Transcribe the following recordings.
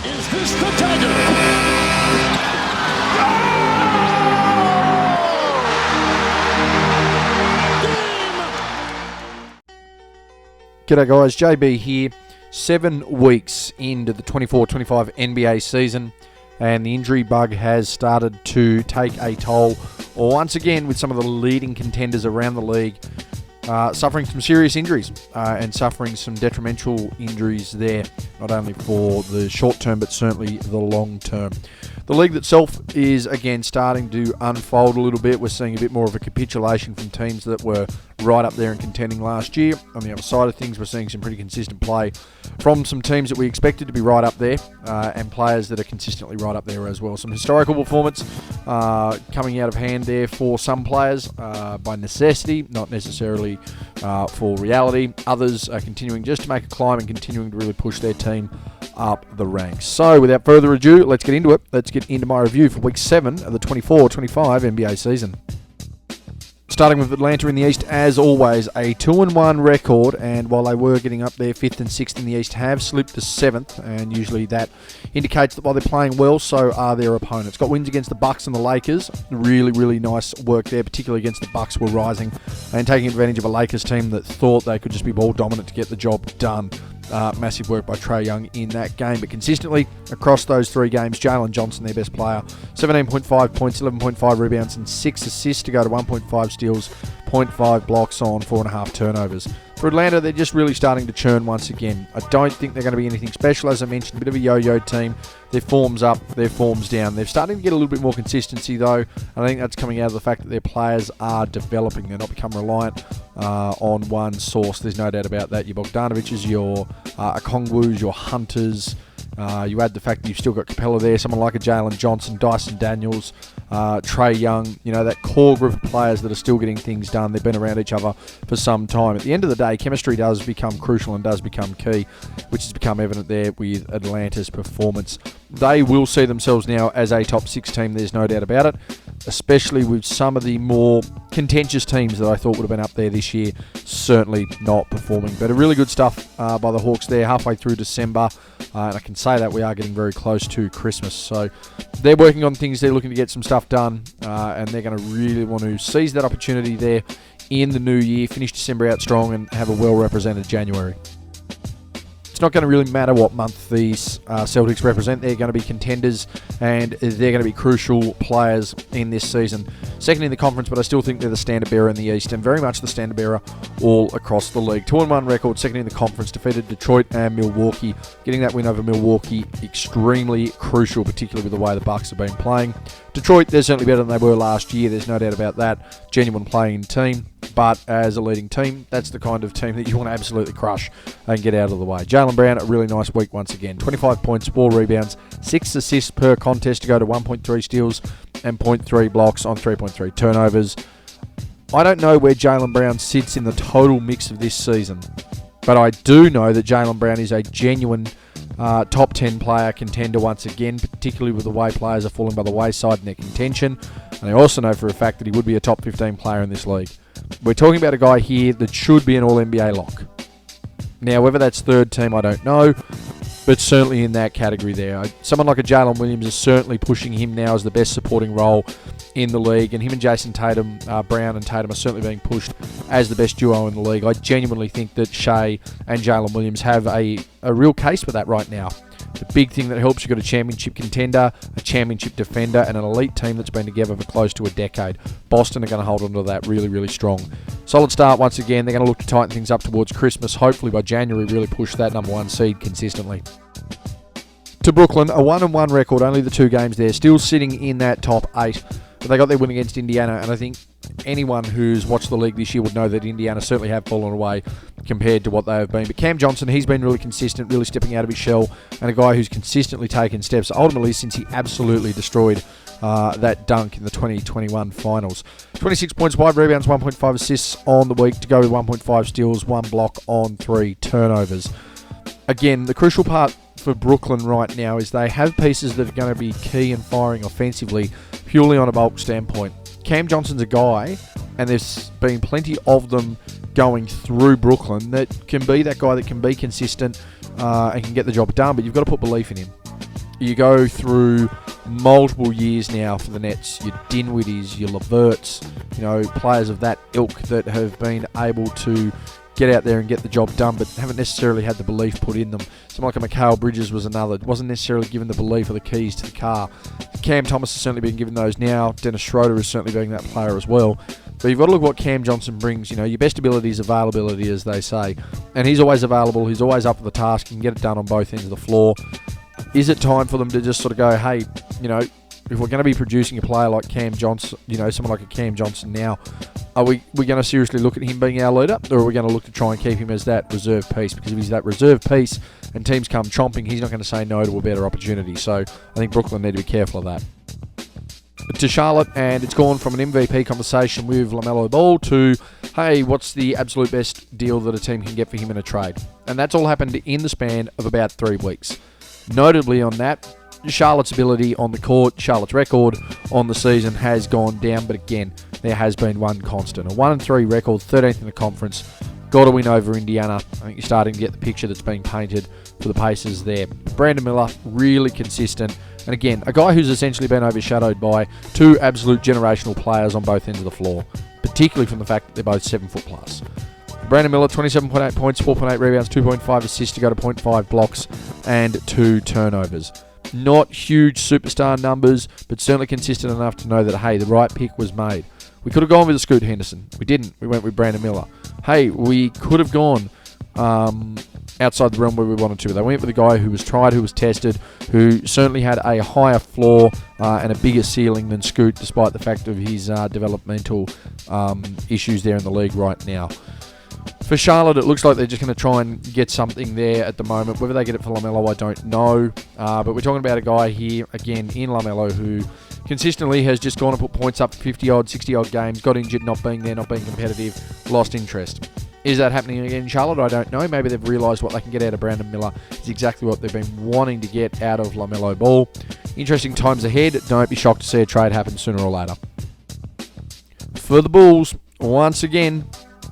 Is this the dagger? G'day guys, JB here. 7 weeks into the 24-25 NBA season, and the injury bug has started to take a toll once again with some of the leading contenders around the league suffering some serious injuries and suffering some detrimental injuries there, not only for the short term but certainly the long term. The league itself is again starting to unfold a little bit. We're seeing a bit more of a capitulation from teams that were right up there and contending last year. On the other side of things, we're seeing some pretty consistent play from some teams that we expected to be right up there and players that are consistently right up there as well. Some historical performance coming out of hand there for some players by necessity, not necessarily for reality. Others are continuing just to make a climb and continuing to really push their team up the ranks. So without further ado, let's get into it. Let's get into my review for Week 7 of the 24-25 NBA season. Starting with Atlanta in the East, as always, a 2-1 record, and while they were getting up there 5th and 6th in the East, have slipped to 7th, and usually that indicates that while they're playing well, so are their opponents. Got wins against the Bucks and the Lakers. Really, really nice work there, particularly against the Bucks, were rising and taking advantage of a Lakers team that thought they could just be ball dominant to get the job done. Massive work by Trae Young in that game. But consistently across those 3 games, Jalen Johnson, their best player, 17.5 points, 11.5 rebounds, and 6 assists to go to 1.5 steals, 0.5 blocks on 4.5 turnovers. For Atlanta, they're just really starting to churn once again. I don't think they're going to be anything special. As I mentioned, a bit of a yo-yo team. Their form's up, their form's down. They're starting to get a little bit more consistency, though. I think that's coming out of the fact that their players are developing. They're not becoming reliant on one source. There's no doubt about that. Your Bogdanoviches, your Okongwus, your Hunters. You add the fact that you've still got Capella there, someone like a Jalen Johnson, Dyson Daniels, Trae Young, that core group of players that are still getting things done. They've been around each other for some time. At the end of the day, chemistry does become crucial and does become key, which has become evident there with Atlanta's performance. They will see themselves now as a top 6 team, there's no doubt about it, especially with some of the more contentious teams that I thought would have been up there this year certainly not performing. But a really good stuff by the Hawks there halfway through December, and I can say that we are getting very close to Christmas. So they're working on things, they're looking to get some stuff done, and they're going to really want to seize that opportunity there in the new year, finish December out strong and have a well-represented January. It's not going to really matter what month these Celtics represent. They're going to be contenders and they're going to be crucial players in this season. Second in the conference, but I still think they're the standard bearer in the East and very much the standard bearer all across the league. 2-1 record, second in the conference, defeated Detroit and Milwaukee. Getting that win over Milwaukee, extremely crucial, particularly with the way the Bucks have been playing. Detroit, they're certainly better than they were last year. There's no doubt about that. Genuine playing team. But as a leading team, that's the kind of team that you want to absolutely crush and get out of the way. Jaylen Brown, a really nice week once again. 25 points, 4 rebounds, 6 assists per contest to go to 1.3 steals and 0.3 blocks on 3.3 turnovers. I don't know where Jaylen Brown sits in the total mix of this season, but I do know that Jaylen Brown is a genuine top 10 player contender once again, particularly with the way players are falling by the wayside in their contention. And I also know for a fact that he would be a top 15 player in this league. We're talking about a guy here that should be an All-NBA lock. Now, whether that's third team, I don't know, but certainly in that category there. Someone like a Jalen Williams is certainly pushing him now as the best supporting role in the league, and him and Jason Tatum, Brown and Tatum are certainly being pushed as the best duo in the league. I genuinely think that Shea and Jalen Williams have a real case for that right now. The big thing that helps, you've got a championship contender, a championship defender, and an elite team that's been together for close to a decade. Boston are going to hold on to that really, really strong. Solid start once again. They're going to look to tighten things up towards Christmas. Hopefully by January, really push that number 1 seed consistently. To Brooklyn, a 1-1 record, only the 2 games there, still sitting in that top 8. But they got their win against Indiana, and I think anyone who's watched the league this year would know that Indiana certainly have fallen away compared to what they have been. But Cam Johnson, he's been really consistent, really stepping out of his shell, and a guy who's consistently taken steps, ultimately since he absolutely destroyed that dunk in the 2021 finals. 26 points, 5 rebounds, 1.5 assists on the week to go with 1.5 steals, 1 block on 3 turnovers. Again, the crucial part for Brooklyn right now is they have pieces that are going to be key in firing offensively, purely on a bulk standpoint. Cam Johnson's a guy, and there's been plenty of them going through Brooklyn that can be that guy that can be consistent and can get the job done, but you've got to put belief in him. You go through multiple years now for the Nets, your Dinwiddies, your Leverts, players of that ilk that have been able to get out there and get the job done, but haven't necessarily had the belief put in them. Someone like a Mikal Bridges was another. Wasn't necessarily given the belief or the keys to the car. Cam Thomas has certainly been given those now. Dennis Schroeder is certainly being that player as well. But you've got to look at what Cam Johnson brings. Your best ability is availability, as they say. And he's always available. He's always up for the task. He can get it done on both ends of the floor. Is it time for them to just sort of go, hey, if we're going to be producing a player like Cam Johnson, someone like a Cam Johnson now, are we going to seriously look at him being our leader, or are we going to look to try and keep him as that reserve piece? Because if he's that reserve piece and teams come chomping, he's not going to say no to a better opportunity. So I think Brooklyn need to be careful of that. To Charlotte, and it's gone from an MVP conversation with LaMelo Ball to, hey, what's the absolute best deal that a team can get for him in a trade? And that's all happened in the span of about 3 weeks. Notably on that, Charlotte's ability on the court, Charlotte's record on the season has gone down, but again, there has been one constant. A 1-3 record, 13th in the conference. Got to win over Indiana. I think you're starting to get the picture that's being painted for the Pacers there. Brandon Miller, really consistent. And again, a guy who's essentially been overshadowed by two absolute generational players on both ends of the floor, particularly from the fact that they're both 7 foot plus. Brandon Miller, 27.8 points, 4.8 rebounds, 2.5 assists to go to 0.5 blocks and 2 turnovers. Not huge superstar numbers, but certainly consistent enough to know that, hey, the right pick was made. We could have gone with a Scoot Henderson. We didn't. We went with Brandon Miller. Hey, we could have gone outside the realm where we wanted to. They went with a guy who was tried, who was tested, who certainly had a higher floor and a bigger ceiling than Scoot, despite the fact of his developmental issues there in the league right now. For Charlotte, it looks like they're just going to try and get something there at the moment. Whether they get it for LaMelo, I don't know. But we're talking about a guy here, again, in LaMelo, who consistently has just gone and put points up for 50-odd, 60-odd games, got injured, not being there, not being competitive, lost interest. Is that happening again in Charlotte? I don't know. Maybe they've realised what they can get out of Brandon Miller is exactly what they've been wanting to get out of LaMelo Ball. Interesting times ahead. Don't be shocked to see a trade happen sooner or later. For the Bulls, once again,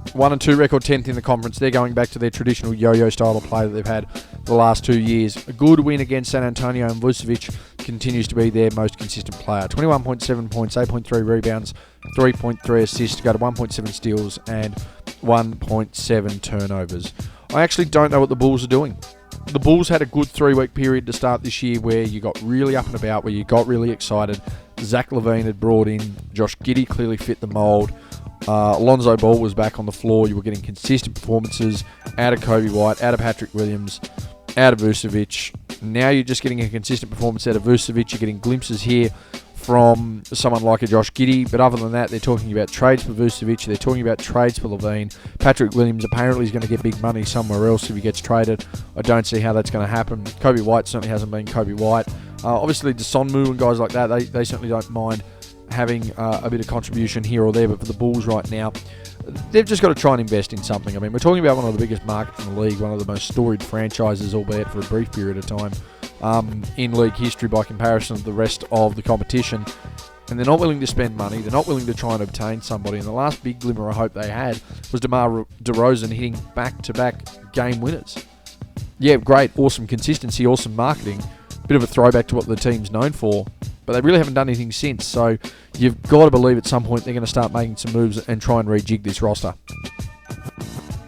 1-2 record, 10th in the conference. They're going back to their traditional yo-yo style of play that they've had the last 2 years. A good win against San Antonio, and Vucevic continues to be their most consistent player. 21.7 points, 8.3 rebounds, 3.3 assists to go to 1.7 steals and 1.7 turnovers. I actually don't know what the Bulls are doing. The Bulls had a good 3-week period to start this year where you got really up and about, where you got really excited. Zach LaVine had brought in. Josh Giddey clearly fit the mould. Lonzo Ball was back on the floor. You were getting consistent performances out of Kobe White, out of Patrick Williams, out of Vucevic. Now you're just getting a consistent performance out of Vucevic. You're getting glimpses here from someone like a Josh Giddey. But other than that, they're talking about trades for Vucevic. They're talking about trades for LaVine. Patrick Williams apparently is going to get big money somewhere else if he gets traded. I don't see how that's going to happen. Kobe White certainly hasn't been Kobe White. Obviously, Desonmu and guys like that, they certainly don't mind having a bit of contribution here or there, but for the Bulls right now, they've just got to try and invest in something. I mean, we're talking about one of the biggest markets in the league, one of the most storied franchises, albeit for a brief period of time, in league history by comparison to the rest of the competition. And they're not willing to spend money. They're not willing to try and obtain somebody. And the last big glimmer of hope they had was DeMar DeRozan hitting back-to-back game winners. Yeah, great, awesome consistency, awesome marketing. Bit of a throwback to what the team's known for. But they really haven't done anything since, so you've got to believe at some point they're going to start making some moves and try and rejig this roster.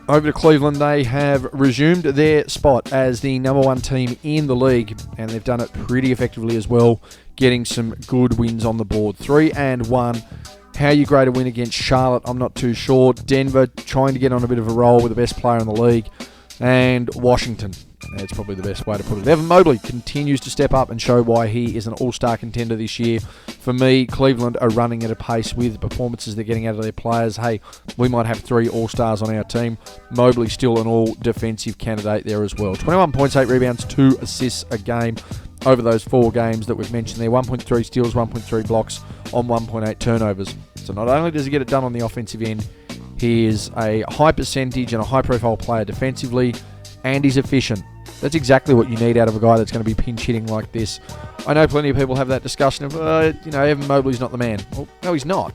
Over to Cleveland, they have resumed their spot as the number 1 team in the league, and they've done it pretty effectively as well, getting some good wins on the board. 3-1. How you grade a win against Charlotte, I'm not too sure. Denver trying to get on a bit of a roll with the best player in the league, and Washington. That's probably the best way to put it. Evan Mobley continues to step up and show why he is an all-star contender this year. For me, Cleveland are running at a pace with the performances they're getting out of their players. Hey, we might have 3 all-stars on our team. Mobley still an all-defensive candidate there as well. 21 points, 8 rebounds, 2 assists a game over those 4 games that we've mentioned there. 1.3 steals, 1.3 blocks on 1.8 turnovers. So not only does he get it done on the offensive end, he is a high percentage and a high-profile player defensively, and he's efficient. That's exactly what you need out of a guy that's going to be pinch hitting like this. I know plenty of people have that discussion of, Evan Mobley's not the man. Well, no, he's not.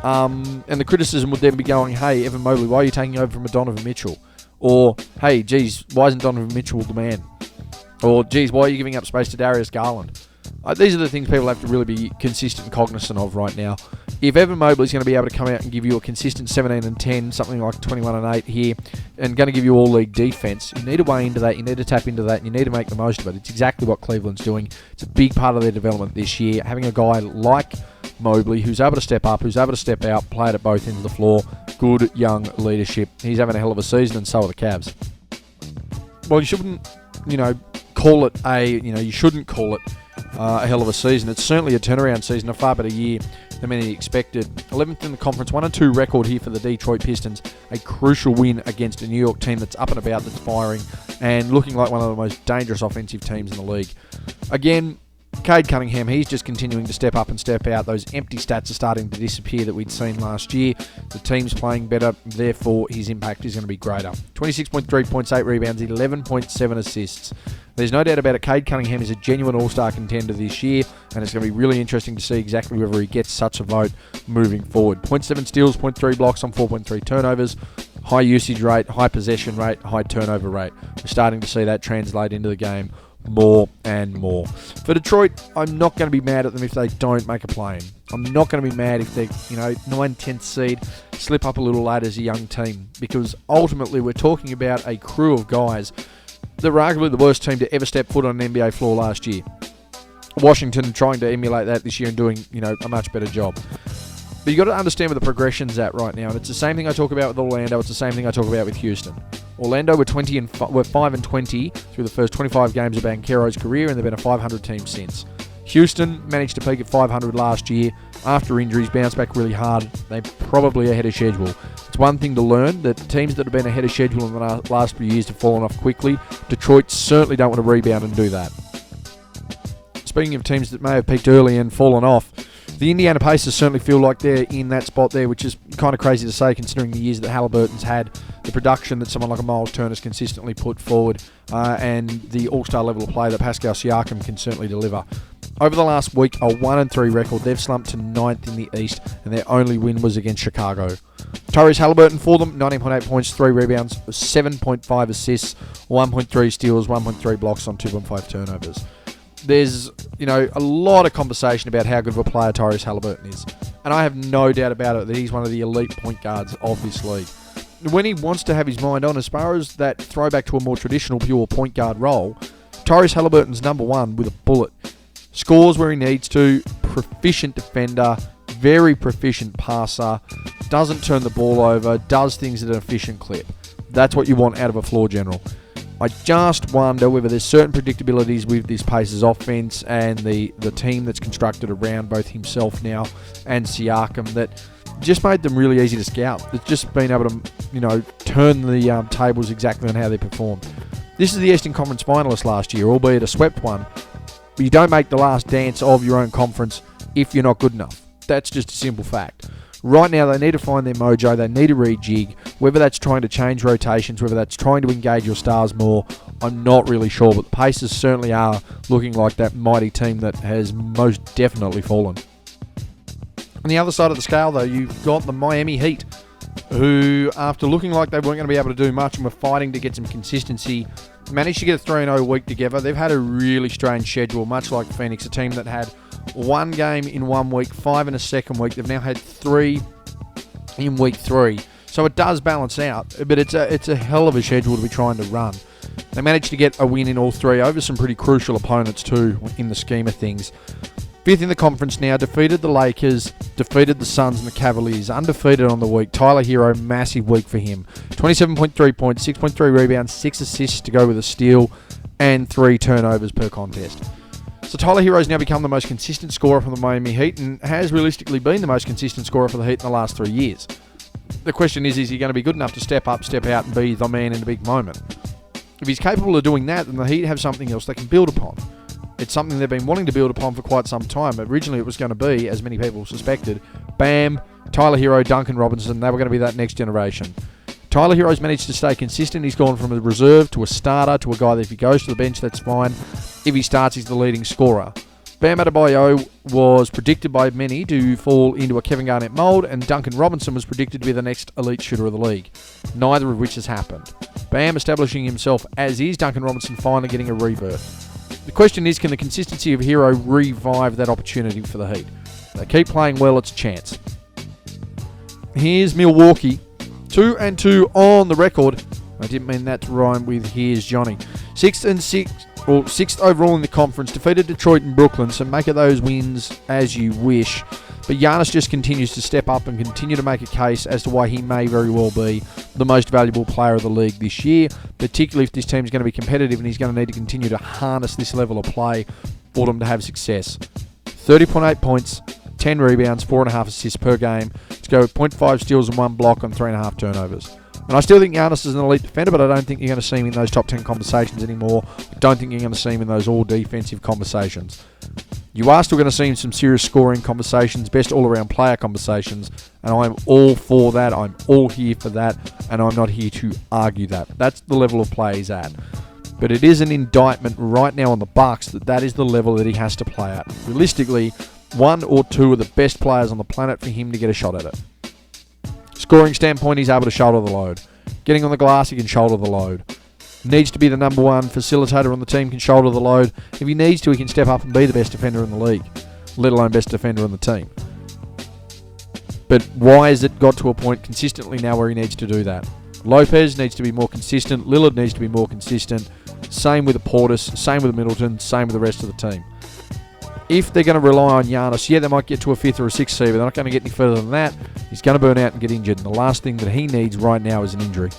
And the criticism would then be going, hey, Evan Mobley, why are you taking over from Donovan Mitchell? Or, hey, geez, why isn't Donovan Mitchell the man? Or, geez, why are you giving up space to Darius Garland? These are the things people have to really be consistent and cognizant of right now. If Evan Mobley's going to be able to come out and give you a consistent 17 and 10, something like 21 and 8 here, and going to give you all-league defense, you need to weigh into that, you need to tap into that, and you need to make the most of it. It's exactly what Cleveland's doing. It's a big part of their development this year. Having a guy like Mobley who's able to step up, who's able to step out, play it at both ends of the floor, good young leadership. He's having a hell of a season, and so are the Cavs. Well, you shouldn't, call it you shouldn't call it a hell of a season. It's certainly a turnaround season, a far better year than many expected. 11th in the conference, 1-2 record here for the Detroit Pistons. A crucial win against a New York team that's up and about, that's firing, and looking like one of the most dangerous offensive teams in the league. Again, Cade Cunningham, he's just continuing to step up and step out. Those empty stats are starting to disappear that we'd seen last year. The team's playing better, therefore his impact is going to be greater. 26.3 points, 8 rebounds, 11.7 assists. There's no doubt about it, Cade Cunningham is a genuine all-star contender this year, and it's going to be really interesting to see exactly whether he gets such a vote moving forward. 0.7 steals, 0.3 blocks on 4.3 turnovers, high usage rate, high possession rate, high turnover rate. We're starting to see that translate into the game more and more. For Detroit, I'm not going to be mad at them if they don't make a play-in. I'm not going to be mad if they're, 9th, 10th seed, slip up a little late as a young team, because ultimately we're talking about a crew of guys that were arguably the worst team to ever step foot on an NBA floor last year. Washington trying to emulate that this year and doing, a much better job. But you've got to understand where the progression's at right now, and it's the same thing I talk about with Orlando, it's the same thing I talk about with Houston. Orlando were 5-20 through the first 25 games of Banchero's career, and they've been a 500 team since. Houston managed to peak at 500 last year. After injuries, bounced back really hard. They're probably ahead of schedule. It's one thing to learn that teams that have been ahead of schedule in the last few years have fallen off quickly. Detroit certainly don't want to rebound and do that. Speaking of teams that may have peaked early and fallen off, the Indiana Pacers certainly feel like they're in that spot there, which is kind of crazy to say considering the years that Halliburton's had, the production that someone like a Miles Turner's consistently put forward, and the all-star level of play that Pascal Siakam can certainly deliver. Over the last week, a 1-3 record. They've slumped to 9th in the East, and their only win was against Chicago. Tyrese Halliburton for them, 19.8 points, 3 rebounds, 7.5 assists, 1.3 steals, 1.3 blocks on 2.5 turnovers. There's, a lot of conversation about how good of a player Tyrese Halliburton is. And I have no doubt about it that he's one of the elite point guards of this league. When he wants to have his mind on, as far as that throwback to a more traditional pure point guard role, Tyrese Halliburton's number one with a bullet. Scores where he needs to, proficient defender, very proficient passer, doesn't turn the ball over, does things at an efficient clip. That's what you want out of a floor general. I just wonder whether there's certain predictabilities with this Pacers offense and the team that's constructed around both himself now and Siakam that just made them really easy to scout. It's just been able to, turn the tables exactly on how they performed. This is the Eastern Conference finalists last year, albeit a swept one. But you don't make the last dance of your own conference if you're not good enough. That's just a simple fact. Right now, they need to find their mojo. They need to rejig. Whether that's trying to change rotations, whether that's trying to engage your stars more, I'm not really sure. But the Pacers certainly are looking like that mighty team that has most definitely fallen. On the other side of the scale, though, you've got the Miami Heat, who, after looking like they weren't going to be able to do much and were fighting to get some consistency, managed to get a 3-0 week together. They've had a really strange schedule, much like Phoenix, a team that had 1 game in 1 week, 5 in a second week. They've now had 3 in week 3. So it does balance out, but it's a hell of a schedule to be trying to run. They managed to get a win in all 3 over some pretty crucial opponents too in the scheme of things. 5th in the conference now, defeated the Lakers, defeated the Suns and the Cavaliers, undefeated on the week. Tyler Hero, massive week for him. 27.3 points, 6.3 rebounds, 6 assists to go with a steal, and 3 turnovers per contest. So Tyler Hero's now become the most consistent scorer from the Miami Heat and has realistically been the most consistent scorer for the Heat in the last 3 years. The question is he going to be good enough to step up, step out and be the man in a big moment? If he's capable of doing that, then the Heat have something else they can build upon. It's something they've been wanting to build upon for quite some time. Originally it was going to be, as many people suspected, Bam, Tyler Hero, Duncan Robinson. They were going to be that next generation. Tyler Hero's managed to stay consistent. He's gone from a reserve to a starter to a guy that if he goes to the bench, that's fine. If he starts, he's the leading scorer. Bam Adebayo was predicted by many to fall into a Kevin Garnett mould, and Duncan Robinson was predicted to be the next elite shooter of the league. Neither of which has happened. Bam establishing himself as is. Duncan Robinson finally getting a rebirth. The question is, can the consistency of Hero revive that opportunity for the Heat? They keep playing well, it's a chance. Here's Milwaukee. 2-2 on the record. I didn't mean that to rhyme with here's Johnny. 6th overall in the conference. Defeated Detroit and Brooklyn, so make of those wins as you wish. But Giannis just continues to step up and continue to make a case as to why he may very well be the most valuable player of the league this year, particularly if this team's going to be competitive and he's going to need to continue to harness this level of play for them to have success. 30.8 points, 10 rebounds, 4.5 assists per game. Let's go with 0.5 steals and 1 block on 3.5 turnovers. And I still think Giannis is an elite defender, but I don't think you're going to see him in those top 10 conversations anymore. I don't think you're going to see him in those all-defensive conversations. You are still going to see him in some serious scoring conversations, best all-around player conversations, and I'm all for that. I'm all here for that, and I'm not here to argue that. That's the level of play he's at. But it is an indictment right now on the Bucks that is the level that he has to play at. Realistically, one or two of the best players on the planet for him to get a shot at it. Scoring standpoint, he's able to shoulder the load. Getting on the glass, he can shoulder the load. Needs to be the number one facilitator on the team, can shoulder the load. If he needs to, he can step up and be the best defender in the league, let alone best defender on the team. But why has it got to a point consistently now where he needs to do that? Lopez needs to be more consistent. Lillard needs to be more consistent. Same with the Portis, same with the Middleton, same with the rest of the team. If they're going to rely on Giannis, yeah, they might get to a 5th or a 6th seed, but they're not going to get any further than that. He's going to burn out and get injured, and the last thing that he needs right now is an injury.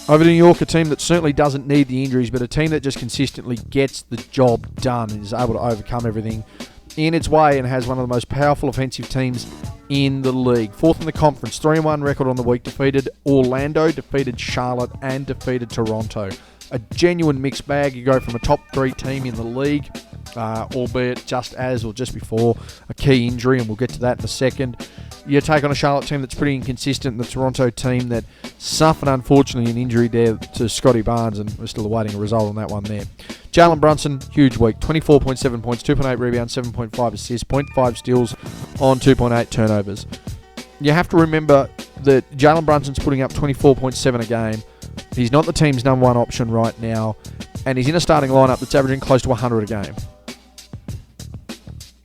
Over to New York, a team that certainly doesn't need the injuries, but a team that just consistently gets the job done and is able to overcome everything in its way and has one of the most powerful offensive teams in the league. 4th in the conference, 3-1 record on the week. Defeated Orlando, defeated Charlotte, and defeated Toronto. A genuine mixed bag. You go from a top 3 team in the league, albeit just as or just before a key injury, and we'll get to that in a second. You take on a Charlotte team that's pretty inconsistent, the Toronto team that suffered, unfortunately, an injury there to Scotty Barnes, and we're still awaiting a result on that one there. Jalen Brunson, huge week, 24.7 points, 2.8 rebounds, 7.5 assists, 0.5 steals on 2.8 turnovers. You have to remember that Jalen Brunson's putting up 24.7 a game. He's not the team's number one option right now, and he's in a starting lineup that's averaging close to 100 a game.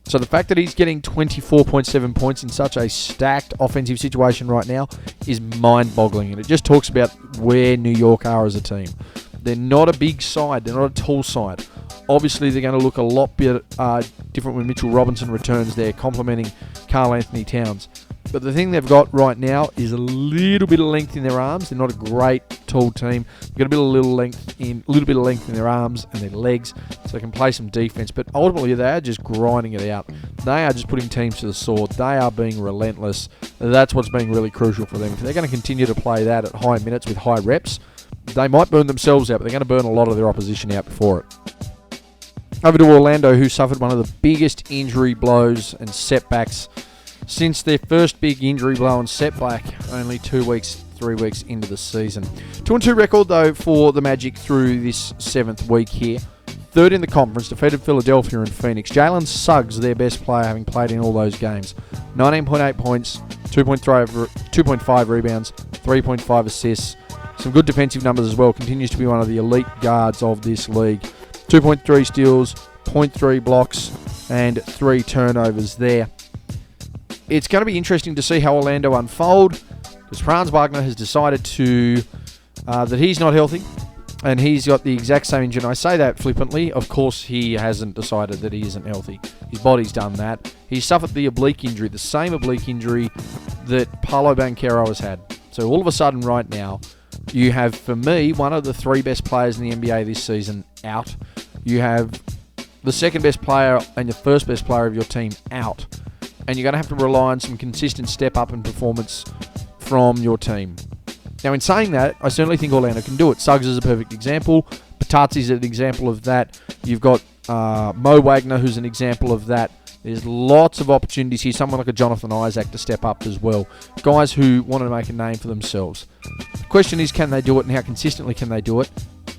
So the fact that he's getting 24.7 points in such a stacked offensive situation right now is mind-boggling, and it just talks about where New York are as a team. They're not a big side. They're not a tall side. Obviously, they're going to look a lot different when Mitchell Robinson returns there, complementing Karl Anthony Towns. But the thing they've got right now is a little bit of length in their arms. They're not a great tall team. They've got a little bit of length in their arms and their legs, so they can play some defense. But ultimately, they are just grinding it out. They are just putting teams to the sword. They are being relentless. That's what's being really crucial for them. If they're going to continue to play that at high minutes with high reps, they might burn themselves out, but they're going to burn a lot of their opposition out before it. Over to Orlando, who suffered one of the biggest injury blows and setbacks since their first big injury blow and setback only 3 weeks into the season. 2-2 record, though, for the Magic through this 7th week here. 3rd in the conference, defeated Philadelphia and Phoenix. Jalen Suggs, their best player, having played in all those games. 19.8 points, 2.5 rebounds, 3.5 assists. Some good defensive numbers as well. Continues to be one of the elite guards of this league. 2.3 steals, 0.3 blocks, and 3 turnovers there. It's going to be interesting to see how Orlando unfold, because Franz Wagner has decided that he's not healthy, and he's got the exact same injury. And I say that flippantly. Of course, he hasn't decided that he isn't healthy. His body's done that. He's suffered the oblique injury, the same oblique injury that Paolo Banchero has had. So all of a sudden right now, you have, for me, one of the 3 best players in the NBA this season out. You have the 2nd best player and the 1st best player of your team out. And you're going to have to rely on some consistent step-up in performance from your team. Now, in saying that, I certainly think Orlando can do it. Suggs is a perfect example. Patazzi's an example of that. You've got Mo Wagner, who's an example of that. There's lots of opportunities here. Someone like a Jonathan Isaac to step up as well. Guys who want to make a name for themselves. The question is, can they do it, and how consistently can they do it?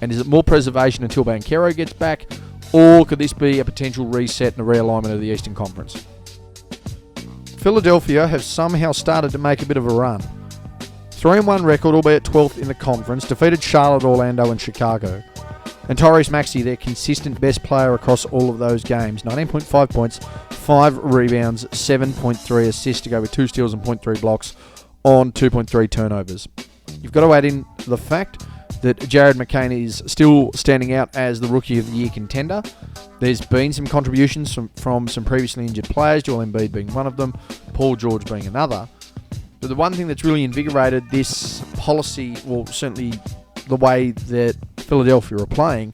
And is it more preservation until Banchero gets back? Or could this be a potential reset and a realignment of the Eastern Conference? Philadelphia have somehow started to make a bit of a run. 3-1 record, albeit 12th in the conference. Defeated Charlotte, Orlando, and Chicago. And Tyrese Maxey, their consistent best player across all of those games. 19.5 points, 5 rebounds, 7.3 assists to go with 2 steals and 0.3 blocks on 2.3 turnovers. You've got to add in the fact that Jared McCain is still standing out as the Rookie of the Year contender. There's been some contributions from some previously injured players, Joel Embiid being one of them, Paul George being another. But the one thing that's really invigorated this policy, well, certainly the way that Philadelphia are playing,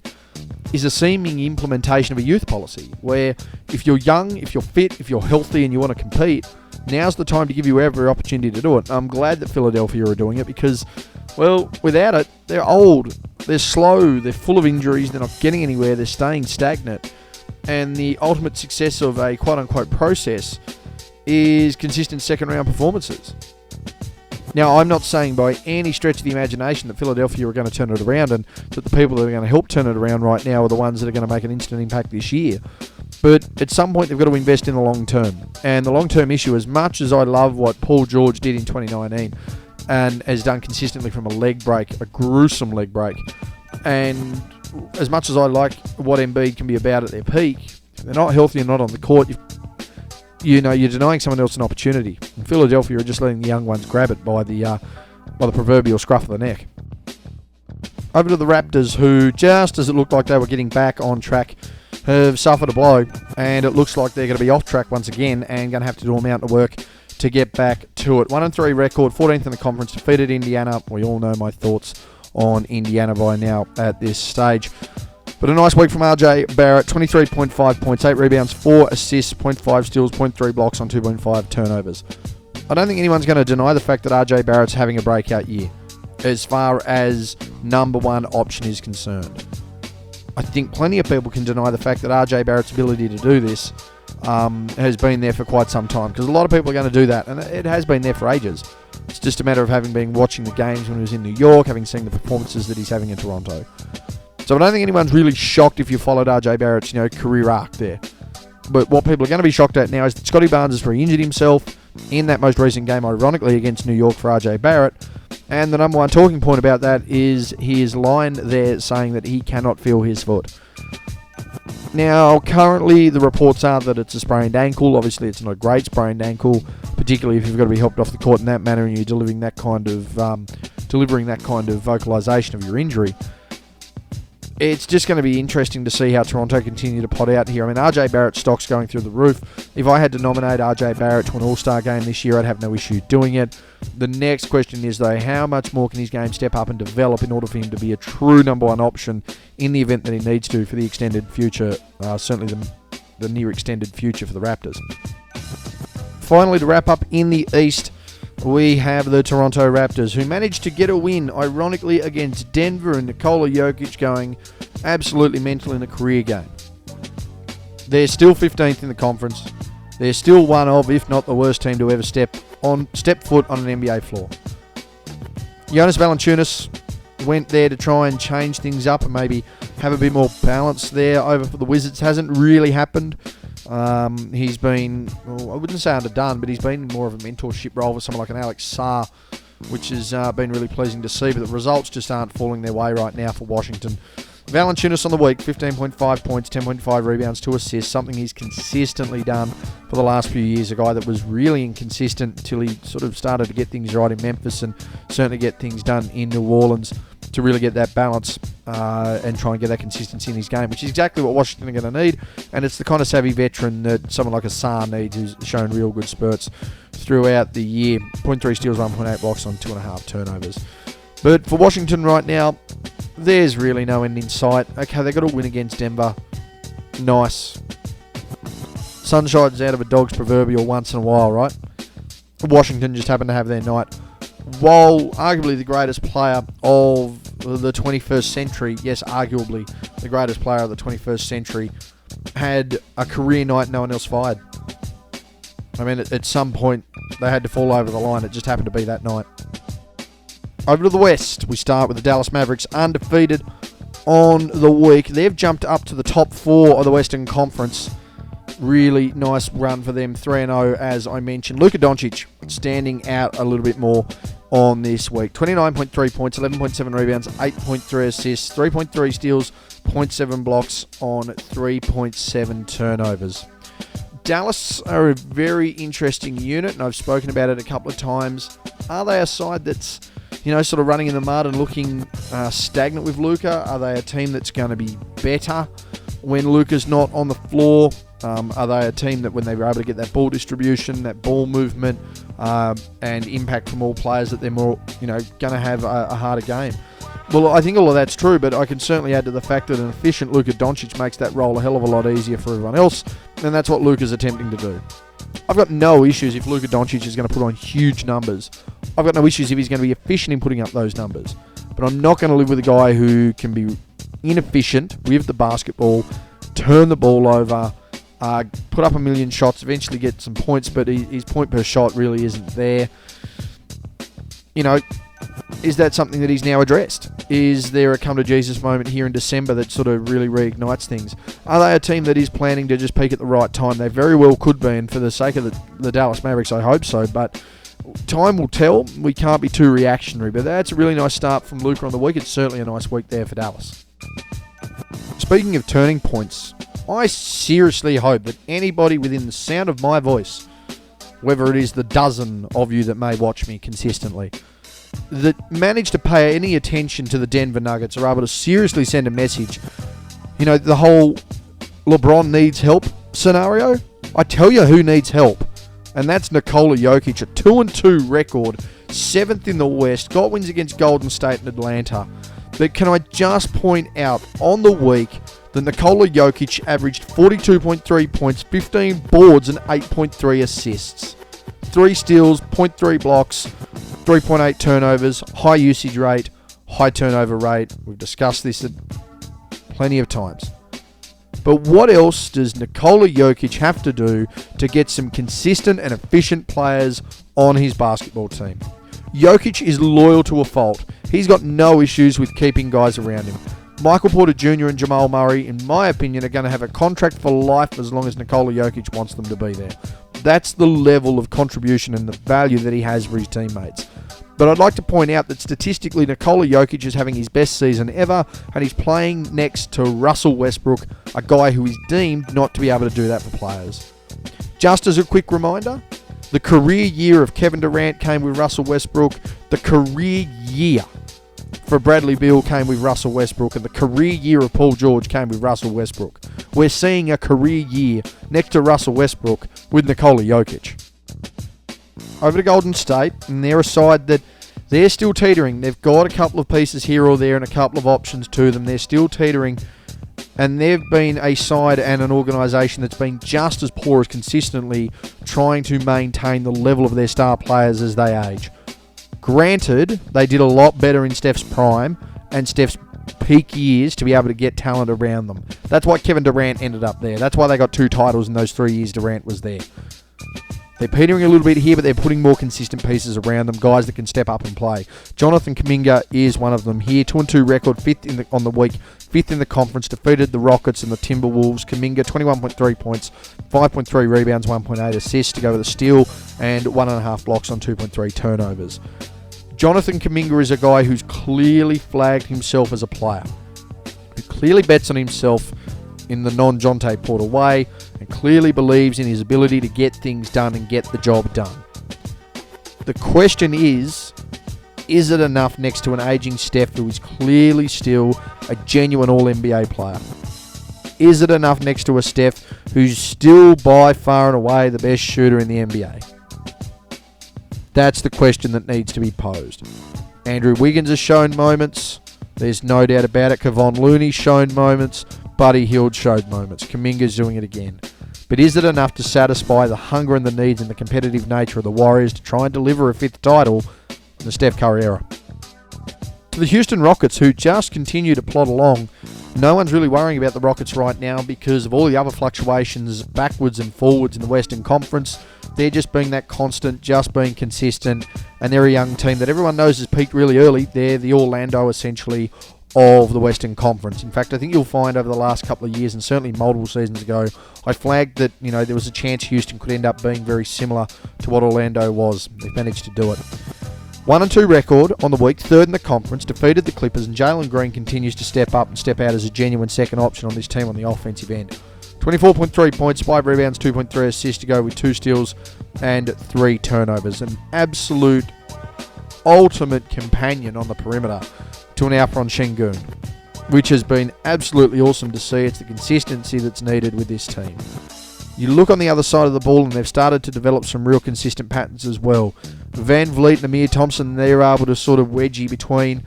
is a seeming implementation of a youth policy where if you're young, if you're fit, if you're healthy and you want to compete, now's the time to give you every opportunity to do it. I'm glad that Philadelphia are doing it because, well, without it, they're old, they're slow, they're full of injuries, they're not getting anywhere, they're staying stagnant. And the ultimate success of a quote-unquote process is consistent second-round performances. Now, I'm not saying by any stretch of the imagination that Philadelphia are going to turn it around and that the people that are going to help turn it around right now are the ones that are going to make an instant impact this year. But at some point, they've got to invest in the long term. And the long-term issue, as much as I love what Paul George did in 2019 and has done consistently from a leg break, a gruesome leg break, and as much as I like what Embiid can be about at their peak, if they're not healthy and not on the court, you're denying someone else an opportunity. And Philadelphia are just letting the young ones grab it by the proverbial scruff of the neck. Over to the Raptors, who, just as it looked like they were getting back on track, have suffered a blow, and it looks like they're going to be off track once again and going to have to do a mountain of work to get back to it. 1-3 record, 14th in the conference, defeated Indiana. We all know my thoughts on Indiana by now at this stage. But a nice week from RJ Barrett, 23.5 points, 8 rebounds, 4 assists, 0.5 steals, 0.3 blocks on 2.5 turnovers. I don't think anyone's going to deny the fact that RJ Barrett's having a breakout year as far as number one option is concerned. I think plenty of people can deny the fact that RJ Barrett's ability to do this has been there for quite some time, because a lot of people are going to do that, and it has been there for ages. It's just a matter of having been watching the games when he was in New York, having seen the performances that he's having in Toronto. So I don't think anyone's really shocked if you followed RJ Barrett's career arc there. But what people are going to be shocked at now is that Scotty Barnes has re-injured himself in that most recent game, ironically, against New York for RJ Barrett. And the number one talking point about that is his line there saying that he cannot feel his foot. Now, currently, the reports are that it's a sprained ankle. Obviously, it's not a great sprained ankle, particularly if you've got to be helped off the court in that manner and you're delivering that kind of vocalization of your injury. It's just going to be interesting to see how Toronto continue to pot out here. I mean, RJ Barrett's stock's going through the roof. If I had to nominate RJ Barrett to an All-Star game this year, I'd have no issue doing it. The next question is, though, how much more can his game step up and develop in order for him to be a true number one option in the event that he needs to for the extended future, certainly the near extended future for the Raptors. Finally, to wrap up in the East, we have the Toronto Raptors, who managed to get a win, ironically, against Denver, and Nikola Jokic going absolutely mental in a career game. They're still 15th in the conference. They're still one of, if not the worst team to ever step foot on an NBA floor. Jonas Valanciunas went there to try and change things up and maybe have a bit more balance there over for the Wizards. Hasn't really happened. He's been, well, I wouldn't say underdone, but he's been in more of a mentorship role with someone like an Alex Sarr, which has been really pleasing to see, but the results just aren't falling their way right now for Washington. Valanciunas on the week, 15.5 points, 10.5 rebounds, 2 assists, something he's consistently done for the last few years, a guy that was really inconsistent until he sort of started to get things right in Memphis and certainly get things done in New Orleans to really get that balance and try and get that consistency in his game, which is exactly what Washington are going to need, and it's the kind of savvy veteran that someone like a Sarr needs, who's shown real good spurts throughout the year. 0.3 steals, 1.8 blocks on 2.5 turnovers. But for Washington right now, there's really no end in sight. Okay, they got a win against Denver. Nice. Sun shines out of a dog's proverbial once in a while, right? Washington just happened to have their night. While arguably the greatest player of the 21st century, yes, arguably the greatest player of the 21st century, had a career night no one else fired. I mean, at some point, they had to fall over the line. It just happened to be that night. Over to the West, we start with the Dallas Mavericks, undefeated on the week. They've jumped up to the top 4 of the Western Conference. Really nice run for them, 3-0 as I mentioned. Luka Doncic standing out a little bit more on this week. 29.3 points, 11.7 rebounds, 8.3 assists, 3.3 steals, 0.7 blocks on 3.7 turnovers. Dallas are a very interesting unit, and I've spoken about it a couple of times. Are they a side that's, sort of running in the mud and looking stagnant with Luka? Are they a team that's going to be better when Luka's not on the floor? Are they a team that when they were able to get that ball distribution, that ball movement, and impact from all players, that they're more, going to have a harder game? Well, I think all of that's true, but I can certainly add to the fact that an efficient Luka Doncic makes that role a hell of a lot easier for everyone else, and that's what Luka's attempting to do. I've got no issues if Luka Doncic is going to put on huge numbers. I've got no issues if he's going to be efficient in putting up those numbers. But I'm not going to live with a guy who can be inefficient with the basketball, turn the ball over, put up a million shots, eventually get some points, but his point per shot really isn't there. Is that something that he's now addressed? Is there a come-to-Jesus moment here in December that sort of really reignites things? Are they a team that is planning to just peak at the right time? They very well could be, and for the sake of the Dallas Mavericks, I hope so, but time will tell. We can't be too reactionary, but that's a really nice start from Luka on the week. It's certainly a nice week there for Dallas. Speaking of turning points, I seriously hope that anybody within the sound of my voice, whether it is the dozen of you that may watch me consistently, that manage to pay any attention to the Denver Nuggets are able to seriously send a message. The whole LeBron needs help scenario. I tell you who needs help, and that's Nikola Jokic, a 2-2 record, 7th in the West, got wins against Golden State and Atlanta. But can I just point out on the week that Nikola Jokic averaged 42.3 points, 15 boards, and 8.3 assists. 3 steals, 0.3 blocks, 3.8 turnovers, high usage rate, high turnover rate. We've discussed this plenty of times. But what else does Nikola Jokic have to do to get some consistent and efficient players on his basketball team? Jokic is loyal to a fault. He's got no issues with keeping guys around him. Michael Porter Jr. and Jamal Murray, in my opinion, are going to have a contract for life as long as Nikola Jokic wants them to be there. That's the level of contribution and the value that he has for his teammates. But I'd like to point out that statistically, Nikola Jokic is having his best season ever, and he's playing next to Russell Westbrook, a guy who is deemed not to be able to do that for players. Just as a quick reminder, the career year of Kevin Durant came with Russell Westbrook. The career year for Bradley Beal came with Russell Westbrook, and the career year of Paul George came with Russell Westbrook. We're seeing a career year next to Russell Westbrook with Nikola Jokic. Over to Golden State, and they're a side that they're still teetering. They've got a couple of pieces here or there and a couple of options to them. They're still teetering, and they've been a side and an organisation that's been just as poor as consistently trying to maintain the level of their star players as they age. Granted, they did a lot better in Steph's prime and Steph's peak years to be able to get talent around them. That's why Kevin Durant ended up there. That's why they got 2 titles in those 3 years Durant was there. They're petering a little bit here, but they're putting more consistent pieces around them, guys that can step up and play. Jonathan Kuminga is one of them here. 2-2 record, 5th on the week, 5th in the conference, defeated the Rockets and the Timberwolves. Kuminga, 21.3 points, 5.3 rebounds, 1.8 assists to go with a steal, and 1.5 blocks on 2.3 turnovers. Jonathan Kuminga is a guy who's clearly flagged himself as a player, who clearly bets on himself in the non-Jonte Porter way, and clearly believes in his ability to get things done and get the job done. The question is it enough next to an aging Steph who is clearly still a genuine All-NBA player? Is it enough next to a Steph who's still by far and away the best shooter in the NBA? That's the question that needs to be posed. Andrew Wiggins has shown moments. There's no doubt about it. Kevon Looney's shown moments. Buddy Hield showed moments. Kuminga's doing it again. But is it enough to satisfy the hunger and the needs and the competitive nature of the Warriors to try and deliver a 5th title in the Steph Curry era? To the Houston Rockets, who just continue to plod along, no one's really worrying about the Rockets right now because of all the other fluctuations backwards and forwards in the Western Conference. They're just being that constant, just being consistent, and they're a young team that everyone knows has peaked really early. They're the Orlando, essentially, of the Western Conference. In fact, I think you'll find over the last couple of years, and certainly multiple seasons ago, I flagged that there was a chance Houston could end up being very similar to what Orlando was. They've managed to do it. 1-2 record on the week, third in the conference, defeated the Clippers, and Jalen Green continues to step up and step out as a genuine second option on this team on the offensive end. 24.3 points, 5 rebounds, 2.3 assists to go with 2 steals and 3 turnovers. An absolute ultimate companion on the perimeter to an Alpron Şengün, which has been absolutely awesome to see. It's the consistency that's needed with this team. You look on the other side of the ball and they've started to develop some real consistent patterns as well. Van Vliet and Amir Thompson, they're able to sort of wedgie between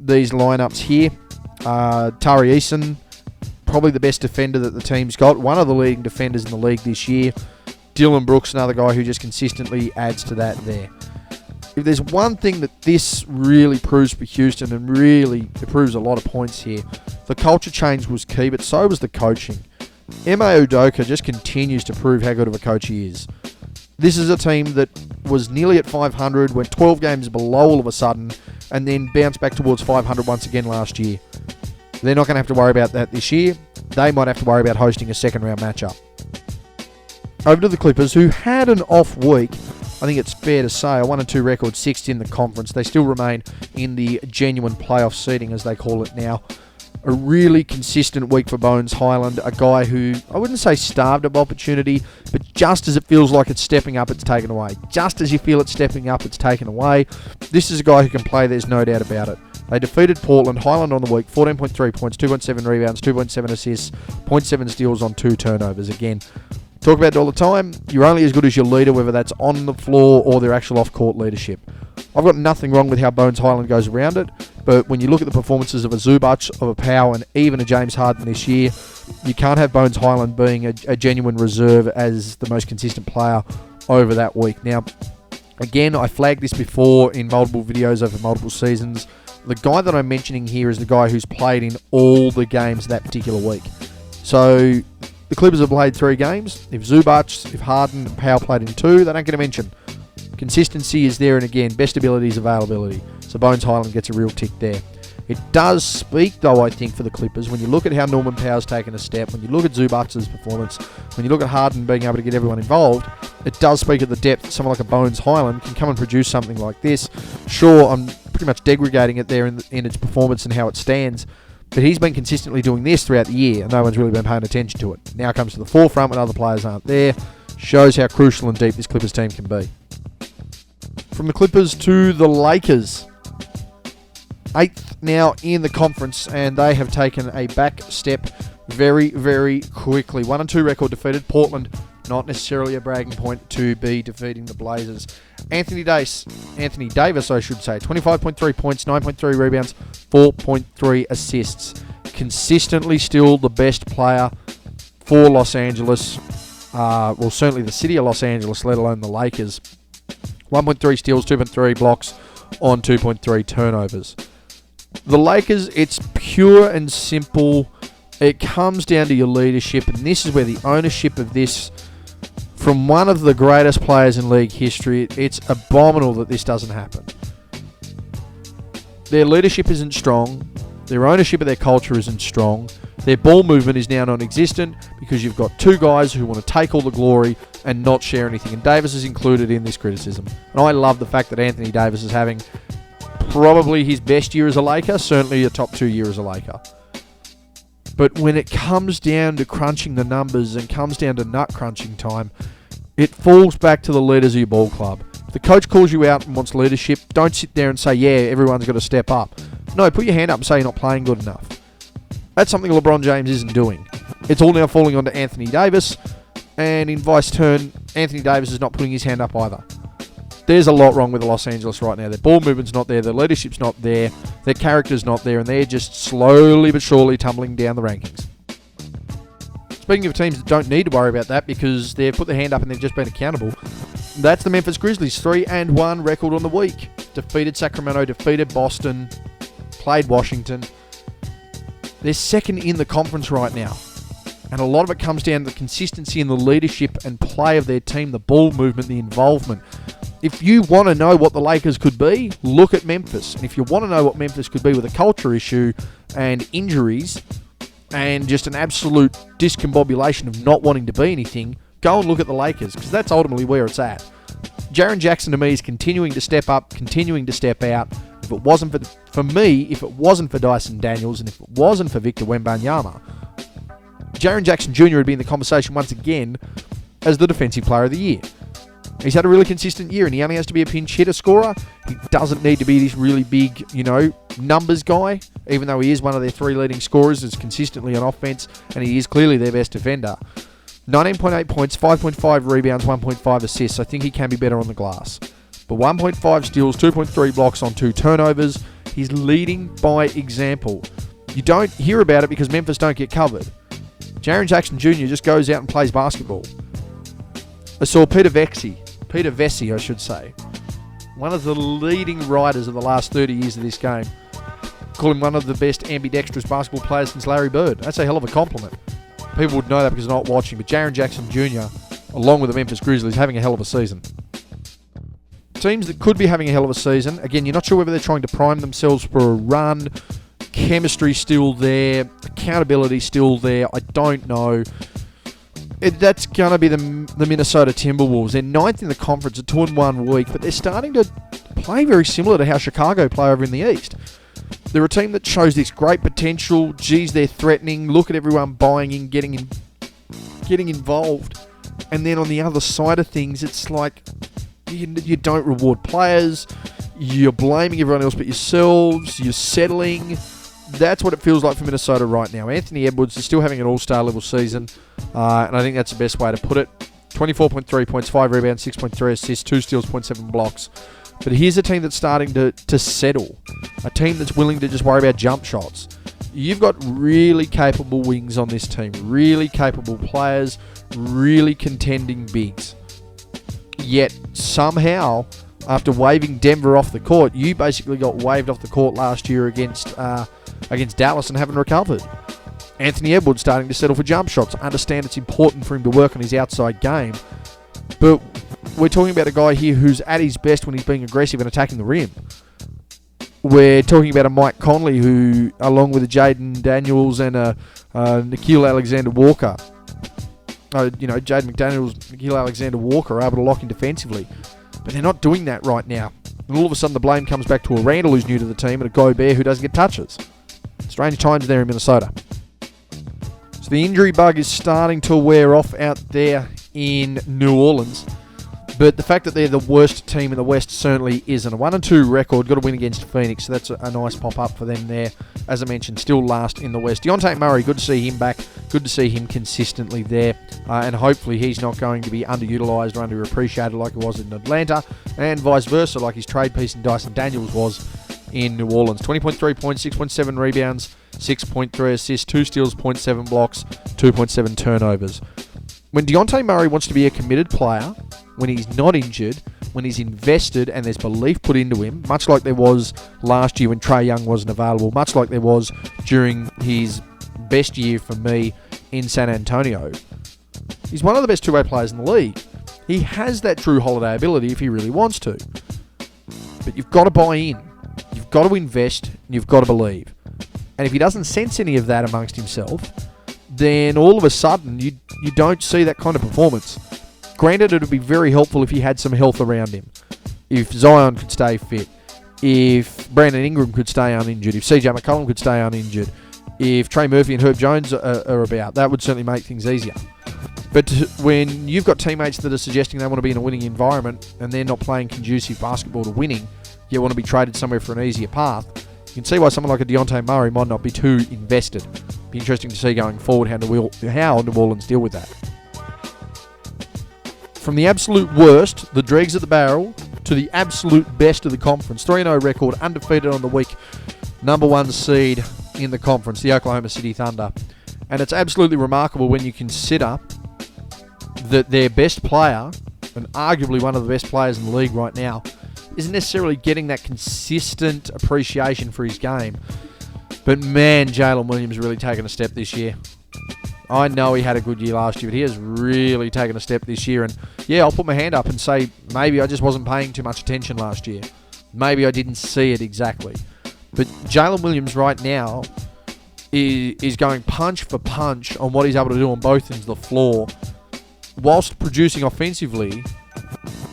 these lineups here. Tari Eason, probably the best defender that the team's got. One of the leading defenders in the league this year. Dylan Brooks, another guy who just consistently adds to that there. If there's one thing that this really proves for Houston, and really it proves a lot of points here, the culture change was key, but so was the coaching. M.A. Udoka just continues to prove how good of a coach he is. This is a team that was nearly at 500, went 12 games below all of a sudden, and then bounced back towards 500 once again last year. They're not going to have to worry about that this year. They might have to worry about hosting a second-round matchup. Over to the Clippers, who had an off week. I think it's fair to say a 1-2 record, 6th in the conference. They still remain in the genuine playoff seeding, as they call it now. A really consistent week for Bones Highland, a guy who, I wouldn't say starved of opportunity, but just as it feels like it's stepping up, it's taken away. Just as you feel it's stepping up, it's taken away. This is a guy who can play, there's no doubt about it. They defeated Portland. Highland on the week, 14.3 points, 2.7 rebounds, 2.7 assists, 0.7 steals on 2 turnovers. Again, talk about it all the time. You're only as good as your leader, whether that's on the floor or their actual off-court leadership. I've got nothing wrong with how Bones Highland goes around it, but when you look at the performances of a Zubac, of a Powell, and even a James Harden this year, you can't have Bones Highland being a genuine reserve as the most consistent player over that week. Now, again, I flagged this before in multiple videos over multiple seasons. The guy that I'm mentioning here is the guy who's played in all the games that particular week. So the Clippers have played 3 games. If Zubac, if Harden, and Powell played in 2, they don't get a mention. Consistency is there, and again, best ability is availability. So Bones Highland gets a real tick there. It does speak, though, I think, for the Clippers. When you look at how Norman Powell's taken a step, when you look at Zubac's performance, when you look at Harden being able to get everyone involved, it does speak of the depth that someone like a Bones Highland can come and produce something like this. Sure, I'm pretty much degrading it there in its performance and how it stands, but he's been consistently doing this throughout the year, and no one's really been paying attention to it. Now comes to the forefront when other players aren't there. Shows how crucial and deep this Clippers team can be. From the Clippers to the Lakers. 8th now in the conference, and they have taken a back step very, very quickly. 1-2 record, defeated Portland. Not necessarily a bragging point to be defeating the Blazers. Anthony Davis, 25.3 points, 9.3 rebounds, 4.3 assists. Consistently still the best player for Los Angeles. Well, certainly the city of Los Angeles, let alone the Lakers. 1.3 steals, 2.3 blocks on 2.3 turnovers. The Lakers, it's pure and simple. It comes down to your leadership, and this is where the ownership of this, from one of the greatest players in league history, it's abominable that this doesn't happen. Their leadership isn't strong. Their ownership of their culture isn't strong. Their ball movement is now non-existent because you've got 2 guys who want to take all the glory and not share anything. And Davis is included in this criticism. And I love the fact that Anthony Davis is having probably his best year as a Laker, certainly a top 2 year as a Laker. But when it comes down to crunching the numbers and comes down to nut crunching time, it falls back to the leaders of your ball club. If the coach calls you out and wants leadership, don't sit there and say, yeah, everyone's got to step up. No, put your hand up and say you're not playing good enough. That's something LeBron James isn't doing. It's all now falling onto Anthony Davis, and in vice turn, Anthony Davis is not putting his hand up either. There's a lot wrong with Los Angeles right now. Their ball movement's not there, their leadership's not there, their character's not there, and they're just slowly but surely tumbling down the rankings. Speaking of teams that don't need to worry about that because they've put their hand up and they've just been accountable, that's the Memphis Grizzlies. 3-1 record on the week. Defeated Sacramento, defeated Boston, played Washington. They're second in the conference right now. And a lot of it comes down to the consistency and the leadership and play of their team, the ball movement, the involvement. If you want to know what the Lakers could be, look at Memphis. And if you want to know what Memphis could be with a culture issue and injuries and just an absolute discombobulation of not wanting to be anything, go and look at the Lakers, because that's ultimately where it's at. Jaren Jackson to me is continuing to step up, continuing to step out. If it wasn't for me, if it wasn't for Dyson Daniels, and if it wasn't for Victor Wembanyama, Jaren Jackson Jr. would be in the conversation once again as the Defensive Player of the Year. He's had a really consistent year, and he only has to be a pinch hitter scorer. He doesn't need to be this really big, numbers guy, even though he is one of their 3 leading scorers, is consistently on offense, and he is clearly their best defender. 19.8 points, 5.5 rebounds, 1.5 assists. I think he can be better on the glass. But 1.5 steals, 2.3 blocks on 2 turnovers. He's leading by example. You don't hear about it because Memphis don't get covered. Jaren Jackson Jr. just goes out and plays basketball. I saw Peter Vesey, I should say, one of the leading writers of the last 30 years of this game, call him one of the best ambidextrous basketball players since Larry Bird. That's a hell of a compliment. People would know that because they're not watching, but Jaren Jackson Jr., along with the Memphis Grizzlies, having a hell of a season. Teams that could be having a hell of a season, again, you're not sure whether they're trying to prime themselves for a run, chemistry still there, accountability still there, I don't know. That's going to be the Minnesota Timberwolves. They're 9th in the conference, a 2-1 week, but they're starting to play very similar to how Chicago play over in the East. They're a team that shows this great potential. Geez, they're threatening. Look at everyone buying in, getting involved. And then on the other side of things, it's like you don't reward players. You're blaming everyone else but yourselves. You're settling. That's what it feels like for Minnesota right now. Anthony Edwards is still having an all-star level season, and I think that's the best way to put it. 24.3 points, 5 rebounds, 6.3 assists, 2 steals, 0.7 blocks. But here's a team that's starting to settle. A team that's willing to just worry about jump shots. You've got really capable wings on this team. Really capable players. Really contending bigs. Yet, somehow, after waving Denver off the court, you basically got waved off the court last year against Dallas and haven't recovered. Anthony Edwards starting to settle for jump shots. Understand it's important for him to work on his outside game. But we're talking about a guy here who's at his best when he's being aggressive and attacking the rim. We're talking about a Mike Conley who, along with a Jaden Daniels and a Nickeil Alexander-Walker, Jaden McDaniels, Nickeil Alexander-Walker are able to lock in defensively. But they're not doing that right now. And all of a sudden the blame comes back to a Randall who's new to the team and a Gobert who doesn't get touches. Strange times there in Minnesota. So the injury bug is starting to wear off out there in New Orleans. But the fact that they're the worst team in the West certainly isn't. A 1-2 record, got to win against Phoenix, so that's a nice pop-up for them there. As I mentioned, still last in the West. Dejounte Murray, good to see him back. Good to see him consistently there. And hopefully he's not going to be underutilised or underappreciated like he was in Atlanta. And vice versa, like his trade piece in Dyson Daniels was in New Orleans. 20.3 points, 6.7 rebounds, 6.3 assists, 2 steals, 0.7 blocks, 2.7 turnovers. When Dejounte Murray wants to be a committed player, when he's not injured, when he's invested and there's belief put into him, much like there was last year when Trae Young wasn't available, much like there was during his best year for me in San Antonio, he's one of the best two-way players in the league. He has that Drew Holiday ability if he really wants to. But you've got to buy in. You've got to invest and you've got to believe. And if he doesn't sense any of that amongst himself, then all of a sudden you don't see that kind of performance. Granted, it would be very helpful if he had some health around him. If Zion could stay fit. If Brandon Ingram could stay uninjured. If CJ McCollum could stay uninjured. If Trey Murphy and Herb Jones are about. That would certainly make things easier. But when you've got teammates that are suggesting they want to be in a winning environment and they're not playing conducive basketball to winning, you want to be traded somewhere for an easier path, you can see why someone like a Dejounte Murray might not be too invested. Be interesting to see going forward how New Orleans deal with that. From the absolute worst, the dregs of the barrel, to the absolute best of the conference. 3-0 record, undefeated on the week. Number 1 seed in the conference, the Oklahoma City Thunder. And it's absolutely remarkable when you consider that their best player, and arguably one of the best players in the league right now, isn't necessarily getting that consistent appreciation for his game. But man, Jalen Williams really taken a step this year. I know he had a good year last year, but he has really taken a step this year. And yeah, I'll put my hand up and say maybe I just wasn't paying too much attention last year. Maybe I didn't see it exactly. But Jalen Williams right now is going punch for punch on what he's able to do on both ends of the floor, whilst producing offensively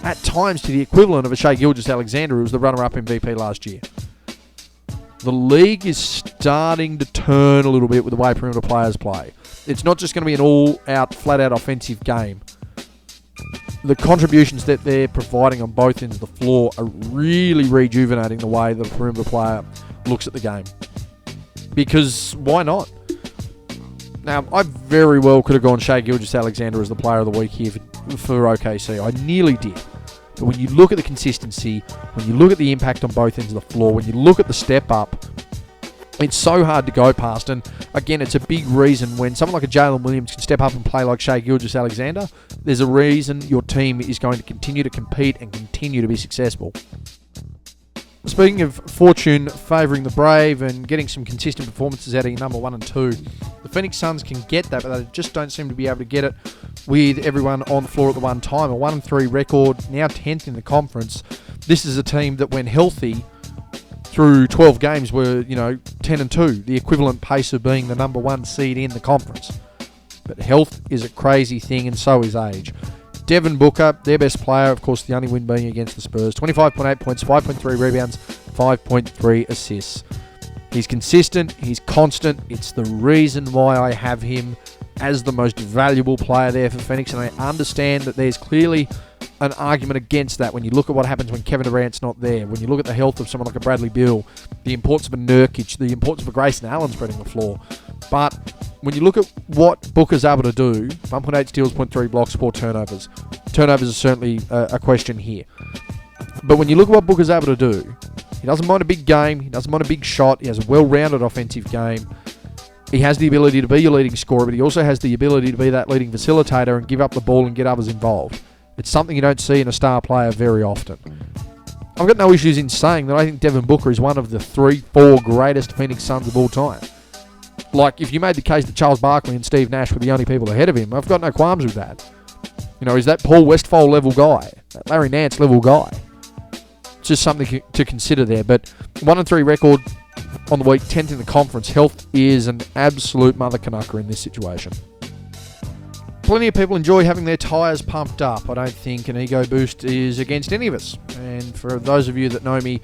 at times to the equivalent of a Shea Gilgeous-Alexander, who was the runner-up MVP last year. The league is starting to turn a little bit with the way perimeter players play. It's not just going to be an all-out, flat-out offensive game. The contributions that they're providing on both ends of the floor are really rejuvenating the way that a perimeter player looks at the game. Because why not? Now, I very well could have gone Shea Gilgeous-Alexander as the player of the week here for OKC. I nearly did. But when you look at the consistency, when you look at the impact on both ends of the floor, when you look at the step up, it's so hard to go past. And again, it's a big reason when someone like a Jalen Williams can step up and play like Shea Gilgeous-Alexander, there's a reason your team is going to continue to compete and continue to be successful. Speaking of fortune favouring the brave and getting some consistent performances out of your number 1 and 2, the Phoenix Suns can get that, but they just don't seem to be able to get it with everyone on the floor at the one time. A 1-3 record, now 10th in the conference. This is a team that, when healthy, through 12 games were, 10-2, the equivalent pace of being the number 1 seed in the conference. But health is a crazy thing, and so is age. Devin Booker, their best player, of course, the only win being against the Spurs. 25.8 points, 5.3 rebounds, 5.3 assists. He's consistent, he's constant. It's the reason why I have him as the most valuable player there for Phoenix, and I understand that there's clearly an argument against that when you look at what happens when Kevin Durant's not there, when you look at the health of someone like a Bradley Beal, the importance of a Nurkic, the importance of a Grayson Allen spreading the floor. But when you look at what Booker's able to do, 1.8 steals, 0.3 blocks, 4 turnovers. Turnovers are certainly a question here. But when you look at what Booker's able to do, he doesn't mind a big game, he doesn't mind a big shot, he has a well-rounded offensive game. He has the ability to be your leading scorer, but he also has the ability to be that leading facilitator and give up the ball and get others involved. It's something you don't see in a star player very often. I've got no issues in saying that I think Devin Booker is one of the 3-4 greatest Phoenix Suns of all time. Like, if you made the case that Charles Barkley and Steve Nash were the only people ahead of him, I've got no qualms with that. Is that Paul Westphal level guy? That Larry Nance level guy? It's just something to consider there. But 1-3 record on the week, 10th in the conference. Health is an absolute mother Canucker in this situation. Plenty of people enjoy having their tyres pumped up. I don't think an ego boost is against any of us. And for those of you that know me,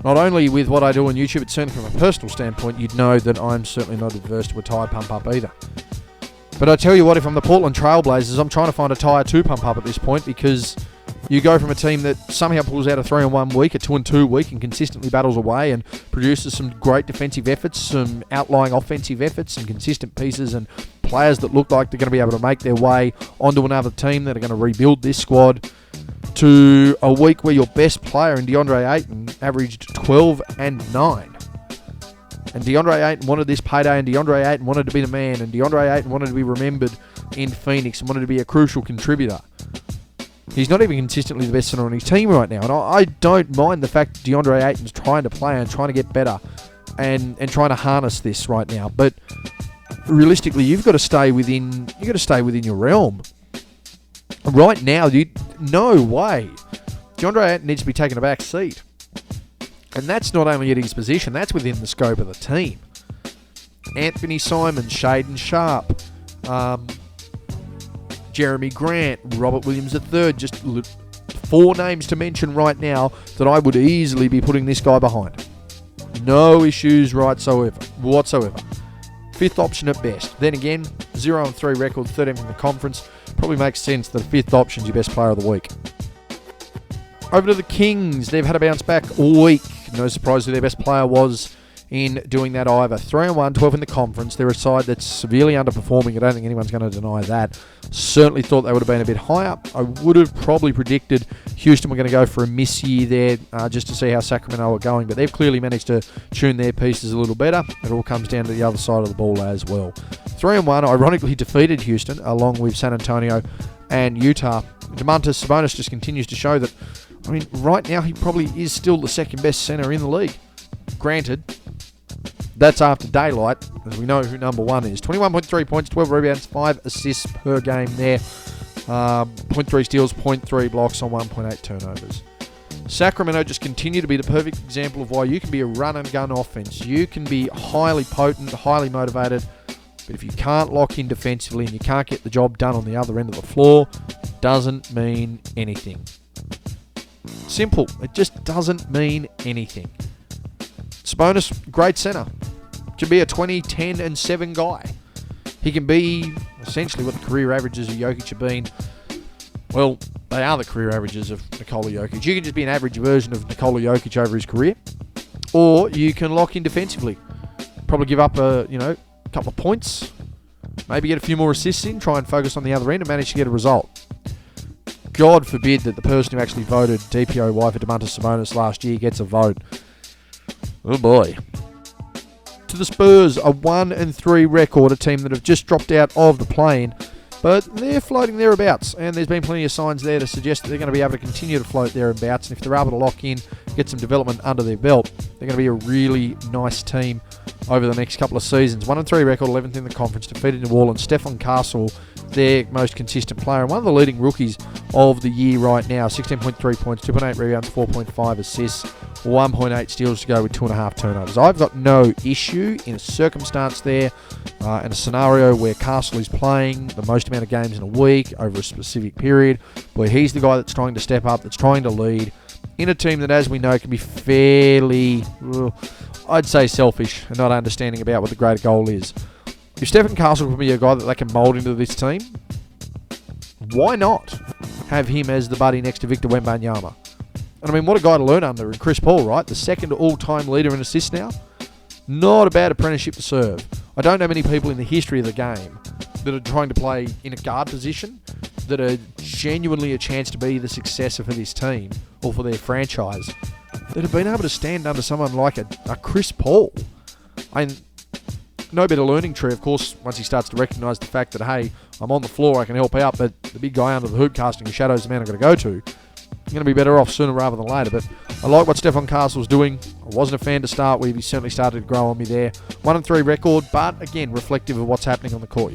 not only with what I do on YouTube, but certainly from a personal standpoint, you'd know that I'm certainly not adverse to a tyre pump up either. But I tell you what, if I'm the Portland Trailblazers, I'm trying to find a tyre to pump up at this point, because you go from a team that somehow pulls out a 3-1 week, a 2-2 week, and consistently battles away and produces some great defensive efforts, some outlying offensive efforts, some consistent pieces and players that look like they're going to be able to make their way onto another team that are going to rebuild this squad, to a week where your best player in DeAndre Ayton averaged 12 and 9. And DeAndre Ayton wanted this payday, and DeAndre Ayton wanted to be the man, and DeAndre Ayton wanted to be remembered in Phoenix and wanted to be a crucial contributor. He's not even consistently the best center on his team right now, and I don't mind the fact that DeAndre Ayton's trying to play and trying to get better and trying to harness this right now. But realistically, you've got to stay within your realm. Right now, no way. DeAndre Ayton needs to be taking a back seat. And that's not only at his position, that's within the scope of the team. Anthony Simons, Shaden Sharp, Jeremy Grant, Robert Williams III, just 4 names to mention right now that I would easily be putting this guy behind. No issues whatsoever. 5th option at best. Then again, 0-3 record, 13th in the conference. Probably makes sense that 5th option is your best player of the week. Over to the Kings. They've had a bounce back all week. No surprise who their best player was in doing that either. 3-1, 12 in the conference. They're a side that's severely underperforming. I don't think anyone's going to deny that. Certainly thought they would have been a bit higher. I would have probably predicted Houston were going to go for a miss year there just to see how Sacramento are going, but they've clearly managed to tune their pieces a little better. It all comes down to the other side of the ball as well. 3-1, ironically defeated Houston along with San Antonio and Utah. Domantas Sabonis just continues to show that, right now he probably is still the second best center in the league. Granted, that's after daylight, as we know who number 1 is. 21.3 points, 12 rebounds, 5 assists per game there. 0.3 steals, 0.3 blocks on 1.8 turnovers. Sacramento just continue to be the perfect example of why you can be a run-and-gun offense. You can be highly potent, highly motivated, but if you can't lock in defensively and you can't get the job done on the other end of the floor, it doesn't mean anything. Simple. It just doesn't mean anything. Sabonis, great centre. Can be a 20, 10, and 7 guy. He can be essentially what the career averages of Jokic have been. Well, they are the career averages of Nikola Jokic. You can just be an average version of Nikola Jokic over his career. Or you can lock in defensively. Probably give up a couple of points. Maybe get a few more assists in. Try and focus on the other end and manage to get a result. God forbid that the person who actually voted DPOY for Domantas Sabonis last year gets a vote. Oh boy. To the Spurs, a 1-3 record, a team that have just dropped out of the play-in, but they're floating thereabouts, and there's been plenty of signs there to suggest that they're going to be able to continue to float thereabouts, and if they're able to lock in, get some development under their belt, they're going to be a really nice team over the next couple of seasons. 1-3 record, 11th in the conference, defeated New Orleans. Stephon Castle, their most consistent player, and one of the leading rookies of the year right now. 16.3 points, 2.8 rebounds, 4.5 assists, 1.8 steals to go with 2.5 turnovers. I've got no issue in a circumstance there, in a scenario where Castle is playing the most amount of games in a week over a specific period, where he's the guy that's trying to step up, that's trying to lead, in a team that, as we know, can be fairly, I'd say, selfish and not understanding about what the greater goal is. If Stephon Castle can be a guy that they can mould into this team, why not have him as the buddy next to Victor Wembanyama? And I mean, what a guy to learn under. And Chris Paul, right? The second all-time leader in assists now. Not a bad apprenticeship to serve. I don't know many people in the history of the game that are trying to play in a guard position that are genuinely a chance to be the successor for this team or for their franchise that have been able to stand under someone like a Chris Paul. No better learning tree, of course, once he starts to recognise the fact that, hey, I'm on the floor, I can help out, but the big guy under the hoop casting the shadows the man I've got to go to. I'm going to be better off sooner rather than later, but I like what Stephon Castle's doing. I wasn't a fan to start with. He certainly started to grow on me there. 1-3 record, but again, reflective of what's happening on the court,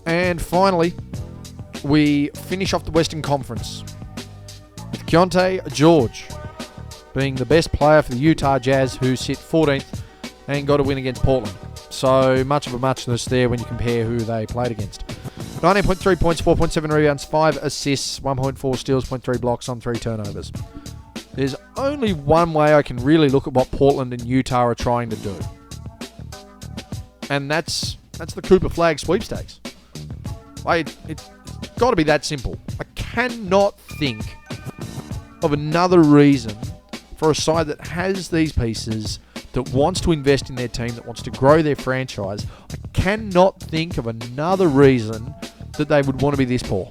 And finally, we finish off the Western Conference with Keontae George being the best player for the Utah Jazz, who sit 14th and got a win against Portland. So much of a muchness there when you compare who they played against. 19.3 points, 4.7 rebounds, 5 assists, 1.4 steals, 0.3 blocks on 3 turnovers. There's only one way I can really look at what Portland and Utah are trying to do. And that's the Cooper Flag sweepstakes. It's got to be that simple. I cannot think of another reason for a side that has these pieces, that wants to invest in their team, that wants to grow their franchise. I cannot think of another reason that they would want to be this poor.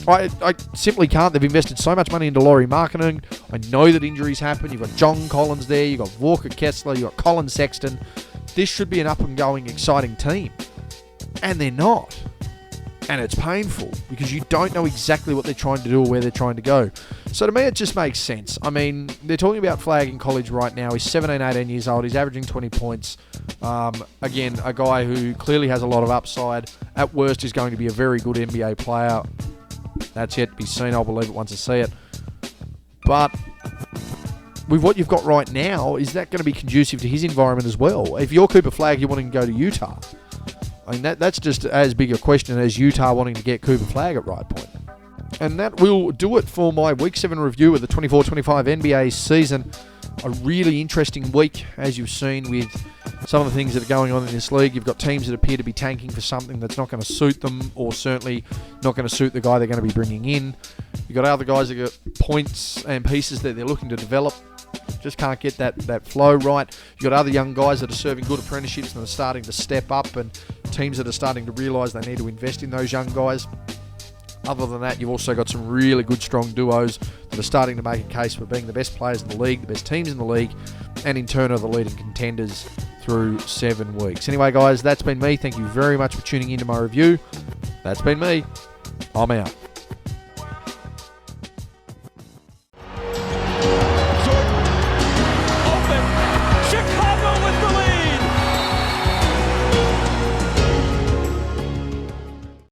I simply can't. They've invested so much money into Lauri Markkanen. I know that injuries happen. You've got John Collins there. You've got Walker Kessler. You've got Colin Sexton. This should be an up-and-going, exciting team. And they're not. And it's painful because you don't know exactly what they're trying to do or where they're trying to go. So to me, it just makes sense. I mean, they're talking about Flag in college right now. He's 17, 18 years old. He's averaging 20 points. Again, a guy who clearly has a lot of upside. At worst, is going to be a very good NBA player. That's yet to be seen. I'll believe it once I see it. But with what you've got right now, is that going to be conducive to his environment as well? If you're Cooper Flag, you're wanting to go to Utah. I mean, that's just as big a question as Utah wanting to get Cooper Flag at right point. And that will do it for my Week 7 review of the 24-25 NBA season. A really interesting week, as you've seen, with some of the things that are going on in this league. You've got teams that appear to be tanking for something that's not going to suit them, or certainly not going to suit the guy they're going to be bringing in. You've got other guys that got points and pieces that they're looking to develop. Just can't get that flow right. You've got other young guys that are serving good apprenticeships and are starting to step up, and teams that are starting to realise they need to invest in those young guys. Other than that, you've also got some really good, strong duos that are starting to make a case for being the best players in the league, the best teams in the league, and in turn are the leading contenders through 7 weeks. Anyway, guys, that's been me. Thank you very much for tuning into my review. That's been me. I'm out.